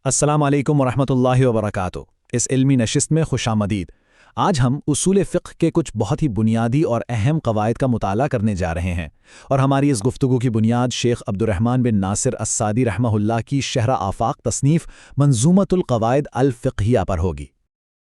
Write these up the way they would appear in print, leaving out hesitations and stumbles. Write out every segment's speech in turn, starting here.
السلام علیکم ورحمۃ اللہ وبرکاتہ۔ اس علمی نشست میں خوش آمدید۔ آج ہم اصول فقہ کے کچھ بہت ہی بنیادی اور اہم قواعد کا مطالعہ کرنے جا رہے ہیں، اور ہماری اس گفتگو کی بنیاد شیخ عبد الرحمن بن ناصر السعدی رحمہ اللہ کی شرح آفاق تصنیف منظومۃ القواعد الفقہیہ پر ہوگی۔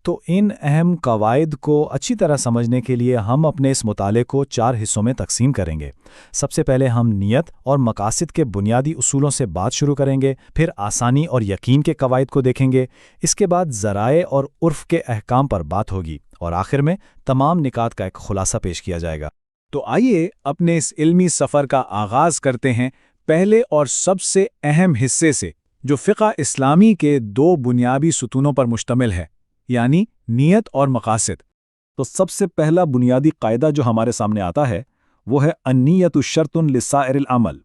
تو ان اہم قواعد کو اچھی طرح سمجھنے کے لیے ہم اپنے اس مطالعے کو 4 حصوں میں تقسیم کریں گے۔ سب سے پہلے ہم نیت اور مقاصد کے بنیادی اصولوں سے بات شروع کریں گے، پھر آسانی اور یقین کے قواعد کو دیکھیں گے، اس کے بعد ذرائع اور عرف کے احکام پر بات ہوگی، اور آخر میں تمام نکات کا ایک خلاصہ پیش کیا جائے گا۔ تو آئیے اپنے اس علمی سفر کا آغاز کرتے ہیں پہلے اور سب سے اہم حصے سے، جو فقہ اسلامی کے 2 بنیادی ستونوں پر مشتمل ہے، یعنی نیت اور مقاصد۔ تو سب سے پہلا بنیادی قاعدہ جو ہمارے سامنے آتا ہے وہ ہے النیت شرط لسائر العمل۔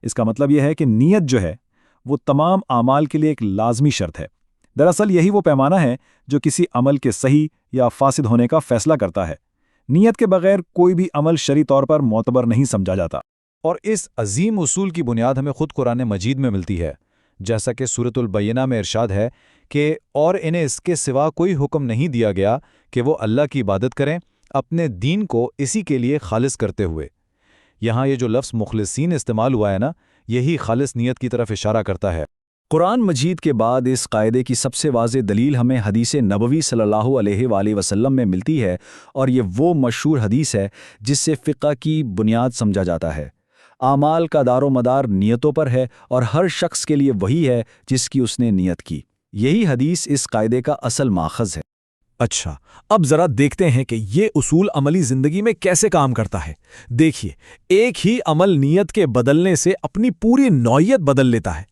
اس کا مطلب یہ ہے کہ نیت جو ہے وہ تمام اعمال کے لیے ایک لازمی شرط ہے۔ دراصل یہی وہ پیمانہ ہے جو کسی عمل کے صحیح یا فاسد ہونے کا فیصلہ کرتا ہے۔ نیت کے بغیر کوئی بھی عمل شرعی طور پر معتبر نہیں سمجھا جاتا۔ اور اس عظیم اصول کی بنیاد ہمیں خود قرآن مجید میں ملتی ہے، جیسا کہ سورۃ البینہ میں ارشاد ہے کہ اور انہیں اس کے سوا کوئی حکم نہیں دیا گیا کہ وہ اللہ کی عبادت کریں، اپنے دین کو اسی کے لیے خالص کرتے ہوئے۔ یہاں یہ جو لفظ مخلصین استعمال ہوا ہے نا، یہی خالص نیت کی طرف اشارہ کرتا ہے۔ قرآن مجید کے بعد اس قاعدے کی سب سے واضح دلیل ہمیں حدیث نبوی صلی اللہ علیہ وآلہ وسلم میں ملتی ہے، اور یہ وہ مشہور حدیث ہے جس سے فقہ کی بنیاد سمجھا جاتا ہے۔ اعمال کا دار و مدار نیتوں پر ہے، اور ہر شخص کے لیے وہی ہے جس کی اس نے نیت کی۔ یہی حدیث اس قاعدے کا اصل ماخذ ہے۔ اچھا، اب ذرا دیکھتے ہیں کہ یہ اصول عملی زندگی میں کیسے کام کرتا ہے۔ دیکھیے، ایک ہی عمل نیت کے بدلنے سے اپنی پوری نوعیت بدل لیتا ہے۔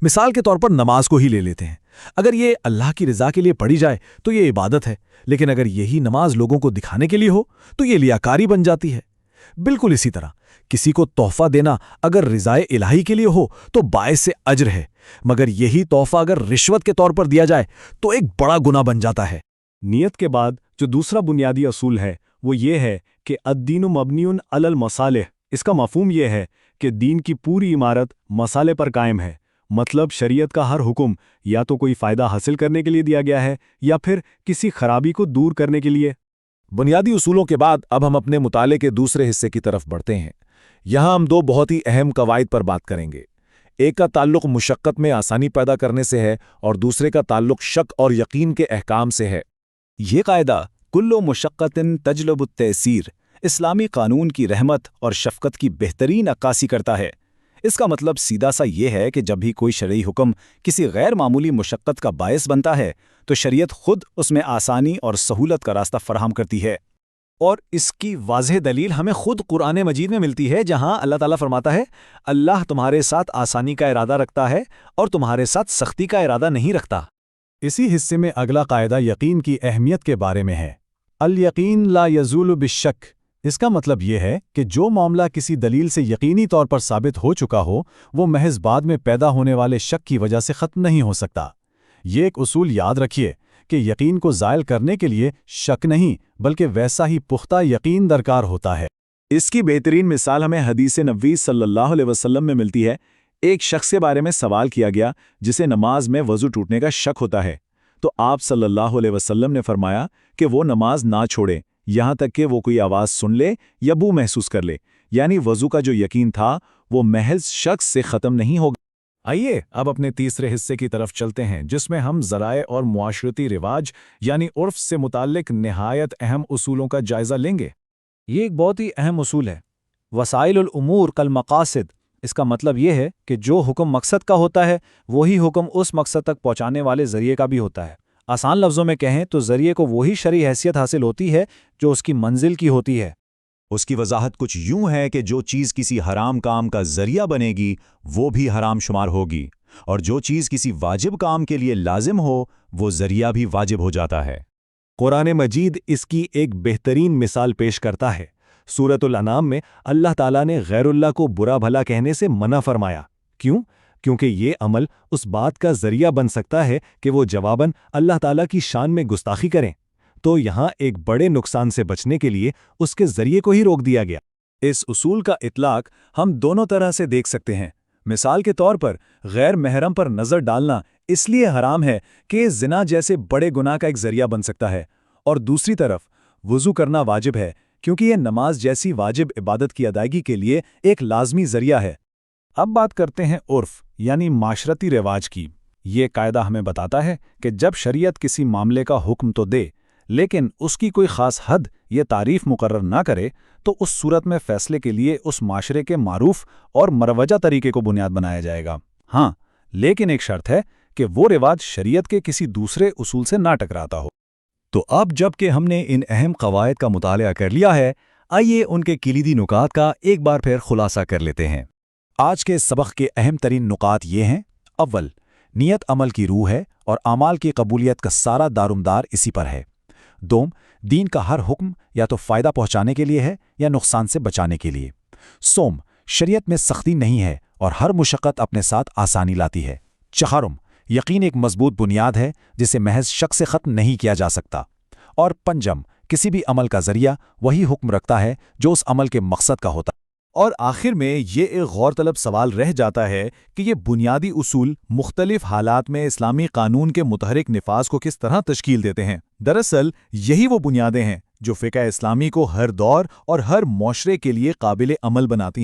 مثال کے طور پر نماز کو ہی لے لیتے ہیں۔ اگر یہ اللہ کی رضا کے لیے پڑھی جائے تو یہ عبادت ہے، لیکن اگر یہی نماز لوگوں کو دکھانے کے لیے ہو تو یہ لیاکاری بن جاتی ہے۔ بالکل اسی طرح کسی کو تحفہ دینا اگر رضائے الہی کے لیے ہو تو باعث اجر ہے، مگر یہی تحفہ اگر رشوت کے طور پر دیا جائے تو ایک بڑا گناہ بن جاتا ہے۔ نیت کے بعد جو دوسرا بنیادی اصول ہے وہ یہ ہے کہ الدین مبنی علی المصالح۔ اس کا مفہوم یہ ہے کہ دین کی پوری عمارت مصالح پر قائم ہے، مطلب شریعت کا ہر حکم یا تو کوئی فائدہ حاصل کرنے کے لیے دیا گیا ہے یا پھر کسی خرابی کو دور کرنے کے لیے۔ بنیادی اصولوں کے بعد اب ہم اپنے مطالعے کے دوسرے حصے کی طرف بڑھتے ہیں۔ یہاں ہم 2 بہت ہی اہم قواعد پر بات کریں گے۔ ایک کا تعلق مشقت میں آسانی پیدا کرنے سے ہے، اور دوسرے کا تعلق شک اور یقین کے احکام سے ہے۔ یہ قاعدہ کل مشقت تجلب التیسیر اسلامی قانون کی رحمت اور شفقت کی بہترین عکاسی کرتا ہے۔ اس کا مطلب سیدھا سا یہ ہے کہ جب بھی کوئی شرعی حکم کسی غیر معمولی مشقت کا باعث بنتا ہے تو شریعت خود اس میں آسانی اور سہولت کا راستہ فراہم کرتی ہے۔ اور اس کی واضح دلیل ہمیں خود قرآن مجید میں ملتی ہے، جہاں اللہ تعالیٰ فرماتا ہے، اللہ تمہارے ساتھ آسانی کا ارادہ رکھتا ہے اور تمہارے ساتھ سختی کا ارادہ نہیں رکھتا۔ اسی حصے میں اگلا قاعدہ یقین کی اہمیت کے بارے میں ہے۔ الیقین لا یزول بالشک۔ اس کا مطلب یہ ہے کہ جو معاملہ کسی دلیل سے یقینی طور پر ثابت ہو چکا ہو، وہ محض بعد میں پیدا ہونے والے شک کی وجہ سے ختم نہیں ہو سکتا۔ یہ ایک اصول یاد رکھیے کہ یقین کو زائل کرنے کے لیے شک نہیں بلکہ ویسا ہی پختہ یقین درکار ہوتا ہے۔ اس کی بہترین مثال ہمیں حدیث نبوی صلی اللہ علیہ وسلم میں ملتی ہے۔ ایک شخص کے بارے میں سوال کیا گیا جسے نماز میں وضو ٹوٹنے کا شک ہوتا ہے، تو آپ صلی اللہ علیہ وسلم نے فرمایا کہ وہ نماز نہ چھوڑے یہاں تک کہ وہ کوئی آواز سن لے یا بو محسوس کر لے، یعنی وضو کا جو یقین تھا وہ محض شخص سے ختم نہیں ہوگا۔ آئیے اب اپنے تیسرے حصے کی طرف چلتے ہیں، جس میں ہم ذرائع اور معاشرتی رواج یعنی عرف سے متعلق نہایت اہم اصولوں کا جائزہ لیں گے۔ یہ ایک بہت ہی اہم اصول ہے۔ وسائل الامور کالمقاصد۔ اس کا مطلب یہ ہے کہ جو حکم مقصد کا ہوتا ہے وہی حکم اس مقصد تک پہنچانے والے ذریعے کا بھی ہوتا ہے۔ آسان لفظوں میں کہیں تو ذریعے کو وہی شرعی حیثیت حاصل ہوتی ہے جو اس کی منزل کی ہوتی ہے۔ اس کی وضاحت کچھ یوں ہے کہ جو چیز کسی حرام کام کا ذریعہ بنے گی وہ بھی حرام شمار ہوگی، اور جو چیز کسی واجب کام کے لیے لازم ہو وہ ذریعہ بھی واجب ہو جاتا ہے۔ قرآن مجید اس کی ایک بہترین مثال پیش کرتا ہے۔ سورۃ الانعام میں اللہ تعالیٰ نے غیر اللہ کو برا بھلا کہنے سے منع فرمایا۔ کیوں؟ کیونکہ یہ عمل اس بات کا ذریعہ بن سکتا ہے کہ وہ جواباً اللہ تعالیٰ کی شان میں گستاخی کریں۔ تو یہاں ایک بڑے نقصان سے بچنے کے لیے اس کے ذریعے کو ہی روک دیا گیا۔ اس اصول کا اطلاق ہم دونوں طرح سے دیکھ سکتے ہیں۔ مثال کے طور پر غیر محرم پر نظر ڈالنا اس لیے حرام ہے کہ زنا جیسے بڑے گناہ کا ایک ذریعہ بن سکتا ہے، اور دوسری طرف وضو کرنا واجب ہے کیونکہ یہ نماز جیسی واجب عبادت کی ادائیگی کے لیے ایک لازمی ذریعہ ہے۔ اب بات کرتے ہیں عرف یعنی معاشرتی رواج کی۔ یہ قاعدہ ہمیں بتاتا ہے کہ جب شریعت کسی معاملے کا حکم تو دے لیکن اس کی کوئی خاص حد یا تعریف مقرر نہ کرے تو اس صورت میں فیصلے کے لیے اس معاشرے کے معروف اور مروجہ طریقے کو بنیاد بنایا جائے گا۔ ہاں، لیکن ایک شرط ہے کہ وہ رواج شریعت کے کسی دوسرے اصول سے نہ ٹکراتا ہو۔ تو اب جب کہ ہم نے ان اہم قواعد کا مطالعہ کر لیا ہے، آئیے ان کے کلیدی نکات کا ایک بار پھر خلاصہ کر لیتے ہیں۔ آج کے سبق کے اہم ترین نکات یہ ہیں۔ اول، نیت عمل کی روح ہے اور اعمال کی قبولیت کا سارا دارومدار اسی پر ہے۔ دوم، دین کا ہر حکم یا تو فائدہ پہنچانے کے لیے ہے یا نقصان سے بچانے کے لیے۔ سوم، شریعت میں سختی نہیں ہے اور ہر مشقت اپنے ساتھ آسانی لاتی ہے۔ چہارم، یقین ایک مضبوط بنیاد ہے جسے محض شک سے ختم نہیں کیا جا سکتا۔ اور پنجم، کسی بھی عمل کا ذریعہ وہی حکم رکھتا ہے جو اس عمل کے مقصد کا ہوتا ہے۔ اور آخر میں یہ ایک غور طلب سوال رہ جاتا ہے کہ یہ بنیادی اصول مختلف حالات میں اسلامی قانون کے متحرک نفاذ کو کس طرح تشکیل دیتے ہیں۔ دراصل یہی وہ بنیادیں ہیں جو فقہ اسلامی کو ہر دور اور ہر معاشرے کے لیے قابل عمل بناتی ہیں۔